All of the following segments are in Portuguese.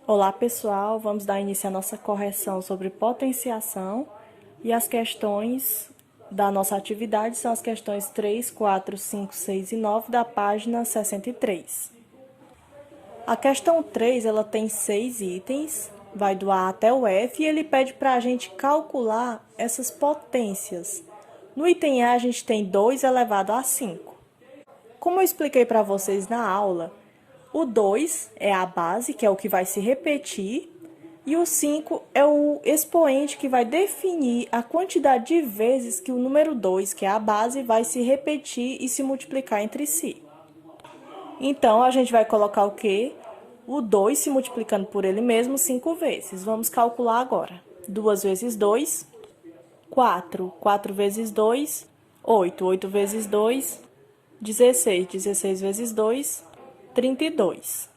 Olá pessoal, vamos dar início à nossa correção sobre potenciação e as questões da nossa atividade são as questões 3, 4, 5, 6 e 9 da página 63. A questão 3 ela tem 6 itens, vai do A até o F e ele pede para a gente calcular essas potências. No item A a gente tem 2 elevado a 5. Como eu expliquei para vocês na aula, o 2 é a base, que é o que vai se repetir, e o 5 é o expoente que vai definir a quantidade de vezes que o número 2, que é a base, vai se repetir e se multiplicar entre si. Então, a gente vai colocar o quê? O 2 se multiplicando por ele mesmo 5 vezes. Vamos calcular agora. 2 vezes 2, 4. 4 vezes 2, 8. 8 vezes 2, 16. 16 vezes 2, 32.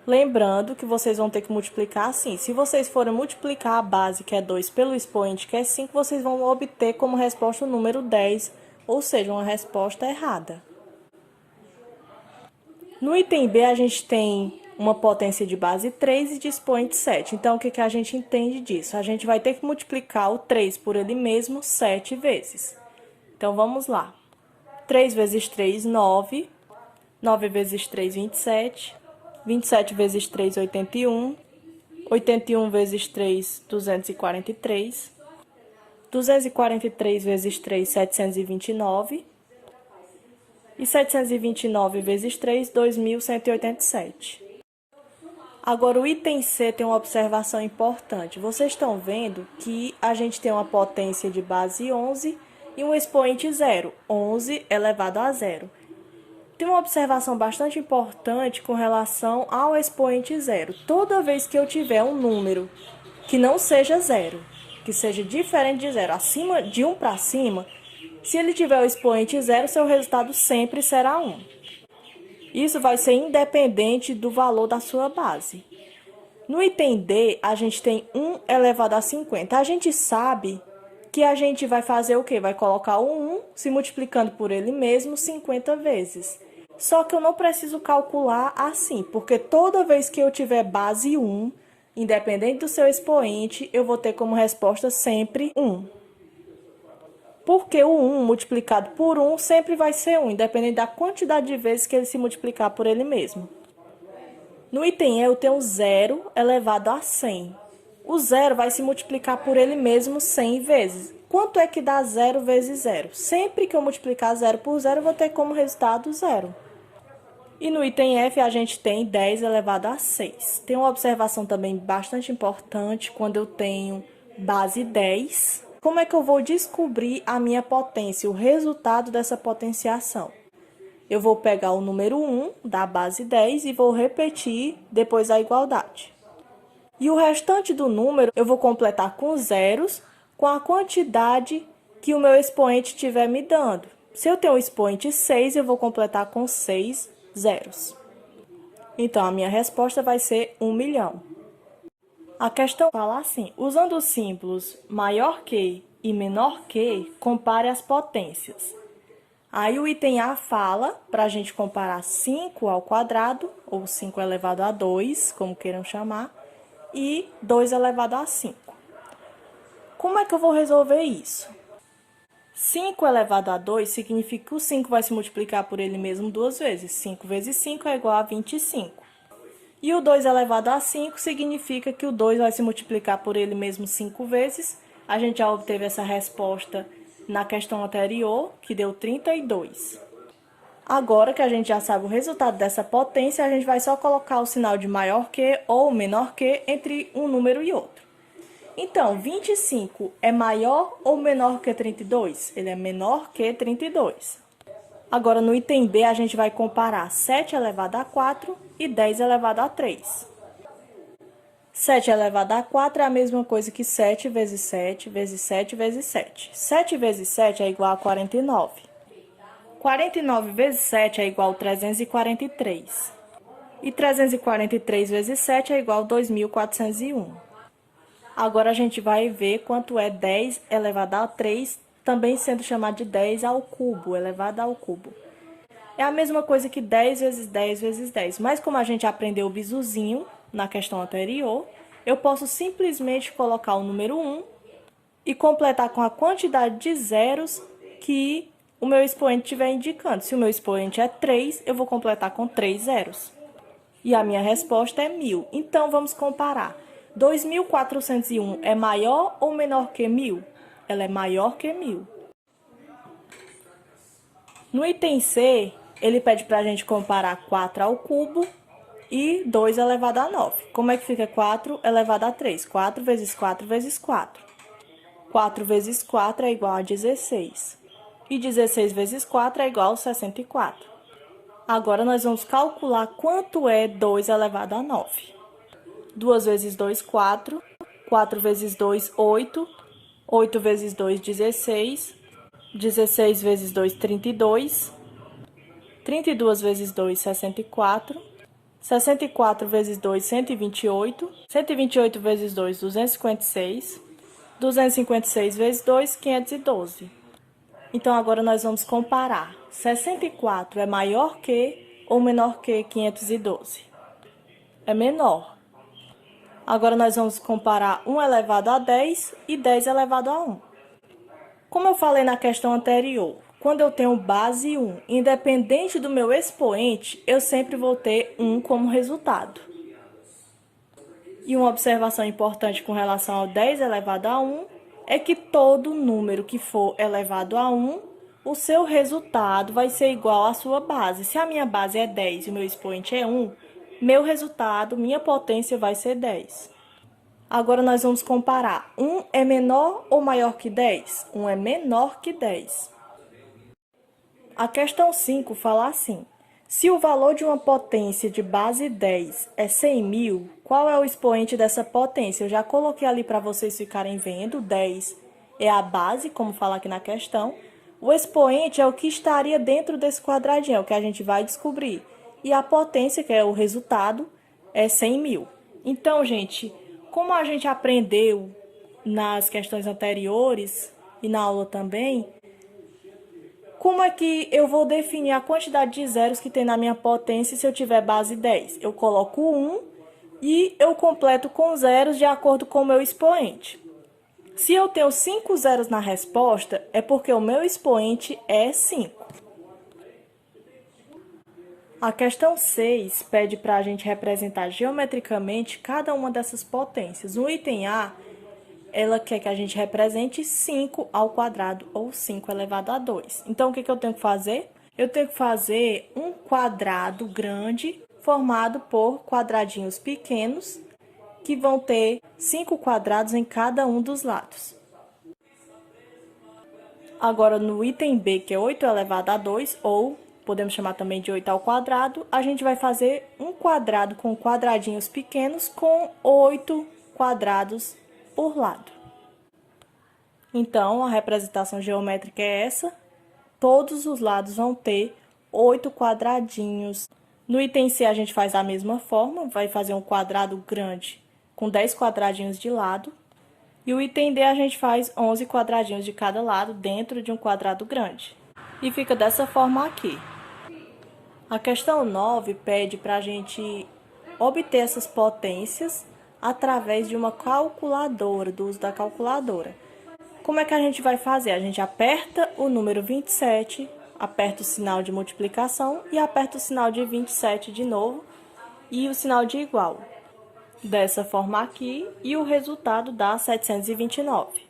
Lembrando que vocês vão ter que multiplicar assim. Se vocês forem multiplicar a base, que é 2, pelo expoente, que é 5, vocês vão obter como resposta o número 10, ou seja, uma resposta errada. No item B, a gente tem uma potência de base 3 e de expoente 7. Então, o que a gente entende disso? A gente vai ter que multiplicar o 3 por ele mesmo 7 vezes. Então, vamos lá. 3 vezes 3, 9. 9 vezes 3, 27. 27 vezes 3, 81. 81 vezes 3, 243. 243 vezes 3, 729. E 729 vezes 3, 2.187. Agora, o item C tem uma observação importante. Vocês estão vendo que a gente tem uma potência de base 11 e um expoente 0. 11 elevado a 0. Tem uma observação bastante importante com relação ao expoente 0. Toda vez que eu tiver um número que não seja 0, que seja diferente de 0, acima de 1 para cima, se ele tiver o expoente 0, seu resultado sempre será 1. Isso vai ser independente do valor da sua base. No item D, a gente tem 1 elevado a 50. A gente sabe que a gente vai fazer o quê? Vai colocar o 1 se multiplicando por ele mesmo 50 vezes. Só que eu não preciso calcular assim, porque toda vez que eu tiver base 1, independente do seu expoente, eu vou ter como resposta sempre 1. Porque o 1 multiplicado por 1 sempre vai ser 1, independente da quantidade de vezes que ele se multiplicar por ele mesmo. No item E, eu tenho 0 elevado a 100. O 0 vai se multiplicar por ele mesmo 100 vezes. Quanto é que dá 0 vezes 0? Sempre que eu multiplicar 0 por 0, eu vou ter como resultado 0. E no item F, a gente tem 10 elevado a 6. Tem uma observação também bastante importante quando eu tenho base 10. Como é que eu vou descobrir a minha potência, o resultado dessa potenciação? Eu vou pegar o número 1 da base 10 e vou repetir depois a igualdade. E o restante do número eu vou completar com zeros com a quantidade que o meu expoente estiver me dando. Se eu tenho o expoente 6, eu vou completar com 6 zeros. Então, a minha resposta vai ser 1 milhão. A questão fala assim: usando os símbolos maior que e menor que, compare as potências. Aí o item A fala para a gente comparar 5 ao quadrado, ou 5 elevado a 2, como queiram chamar, e 2 elevado a 5. Como é que eu vou resolver isso? 5 elevado a 2 significa que o 5 vai se multiplicar por ele mesmo 2 vezes. 5 vezes 5 é igual a 25. E o 2 elevado a 5 significa que o 2 vai se multiplicar por ele mesmo 5 vezes. A gente já obteve essa resposta na questão anterior, que deu 32. Agora que a gente já sabe o resultado dessa potência, a gente vai só colocar o sinal de maior que ou menor que entre um número e outro. Então, 25 é maior ou menor que 32? Ele é menor que 32. Agora, no item B, a gente vai comparar 7 elevado a 4 e 10 elevado a 3. 7 elevado a 4 é a mesma coisa que 7 vezes 7 vezes 7 vezes 7. 7 vezes 7 é igual a 49. 49 vezes 7 é igual a 343. E 343 vezes 7 é igual a 2.401. Agora, a gente vai ver quanto é 10 elevado a 3, também sendo chamado de 10 ao cubo, elevado ao cubo. É a mesma coisa que 10 vezes 10 vezes 10, mas como a gente aprendeu o bisuzinho, na questão anterior, eu posso simplesmente colocar o número 1 e completar com a quantidade de zeros que o meu expoente estiver indicando. Se o meu expoente é 3, eu vou completar com 3 zeros. E a minha resposta é 1.000. Então, vamos comparar. 2.401 é maior ou menor que 1.000? Ela é maior que 1.000. No item C, ele pede para a gente comparar 4 ao cubo e 2 elevado a 9. Como é que fica 4 elevado a 3? 4 vezes 4 vezes 4. 4 vezes 4 é igual a 16. E 16 vezes 4 é igual a 64. Agora, nós vamos calcular quanto é 2 elevado a 9. 2 vezes 2, 4. 4 vezes 2, 8. 8 vezes 2, 16. 16 vezes 2, 32. 32 vezes 2, 64. 64 vezes 2, 128. 128 vezes 2, 256. 256 vezes 2, 512. Então, agora nós vamos comparar. 64 é maior que ou menor que 512? É menor. Agora, nós vamos comparar 1 elevado a 10 e 10 elevado a 1. Como eu falei na questão anterior, quando eu tenho base 1, independente do meu expoente, eu sempre vou ter 1 como resultado. E uma observação importante com relação ao 10 elevado a 1 é que todo número que for elevado a 1, o seu resultado vai ser igual à sua base. Se a minha base é 10 e o meu expoente é 1, meu resultado, minha potência vai ser 10. Agora, nós vamos comparar. 1 é menor ou maior que 10? 1 é menor que 10. A questão 5 fala assim: se o valor de uma potência de base 10 é 100.000, qual é o expoente dessa potência? Eu já coloquei ali para vocês ficarem vendo. 10 é a base, como fala aqui na questão. O expoente é o que estaria dentro desse quadradinho, é o que a gente vai descobrir. E a potência, que é o resultado, é 100.000. Então, gente, como a gente aprendeu nas questões anteriores e na aula também, como é que eu vou definir a quantidade de zeros que tem na minha potência se eu tiver base 10? Eu coloco 1 e eu completo com zeros de acordo com o meu expoente. Se eu tenho 5 zeros na resposta, é porque o meu expoente é 5. A questão 6 pede para a gente representar geometricamente cada uma dessas potências. No item A, ela quer que a gente represente 5 ao quadrado ou 5 elevado a 2. Então, o que eu tenho que fazer? Eu tenho que fazer um quadrado grande formado por quadradinhos pequenos que vão ter 5 quadrados em cada um dos lados. Agora, no item B, que é 8 elevado a 2, ou podemos chamar também de 8 ao quadrado, a gente vai fazer um quadrado com quadradinhos pequenos com 8 quadrados por lado. Então, a representação geométrica é essa. Todos os lados vão ter 8 quadradinhos. No item C, a gente faz da mesma forma, vai fazer um quadrado grande com 10 quadradinhos de lado. E o item D, a gente faz 11 quadradinhos de cada lado dentro de um quadrado grande. E fica dessa forma aqui. A questão 9 pede para a gente obter essas potências através de uma calculadora, do uso da calculadora. Como é que a gente vai fazer? A gente aperta o número 27, aperta o sinal de multiplicação e aperta o sinal de 27 de novo e o sinal de igual. Dessa forma aqui, e o resultado dá 729.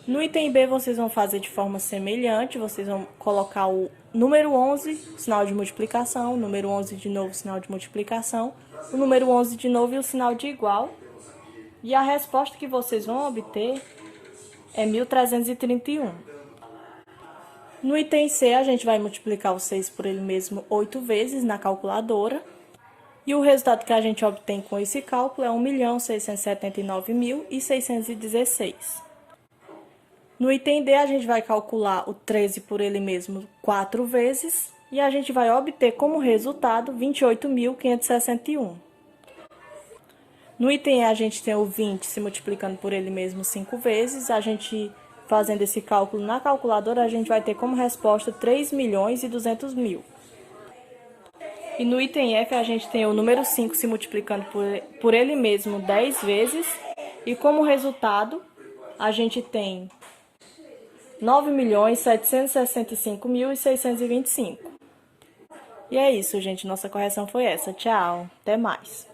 No item B, vocês vão fazer de forma semelhante, vocês vão colocar o número 11, sinal de multiplicação, o número 11 de novo, sinal de multiplicação, o número 11 de novo e o sinal de igual. E a resposta que vocês vão obter é 1.331. No item C, a gente vai multiplicar o 6 por ele mesmo 8 vezes na calculadora. E o resultado que a gente obtém com esse cálculo é 1.679.616. No item D, a gente vai calcular o 13 por ele mesmo 4 vezes. E a gente vai obter como resultado 28.561. No item E, a gente tem o 20 se multiplicando por ele mesmo 5 vezes. A gente, fazendo esse cálculo na calculadora, a gente vai ter como resposta 3.200.000. E no item F a gente tem o número 5 se multiplicando por ele mesmo 10 vezes. E como resultado, a gente tem 9.765.625. E é isso, gente. Nossa correção foi essa. Tchau. Até mais.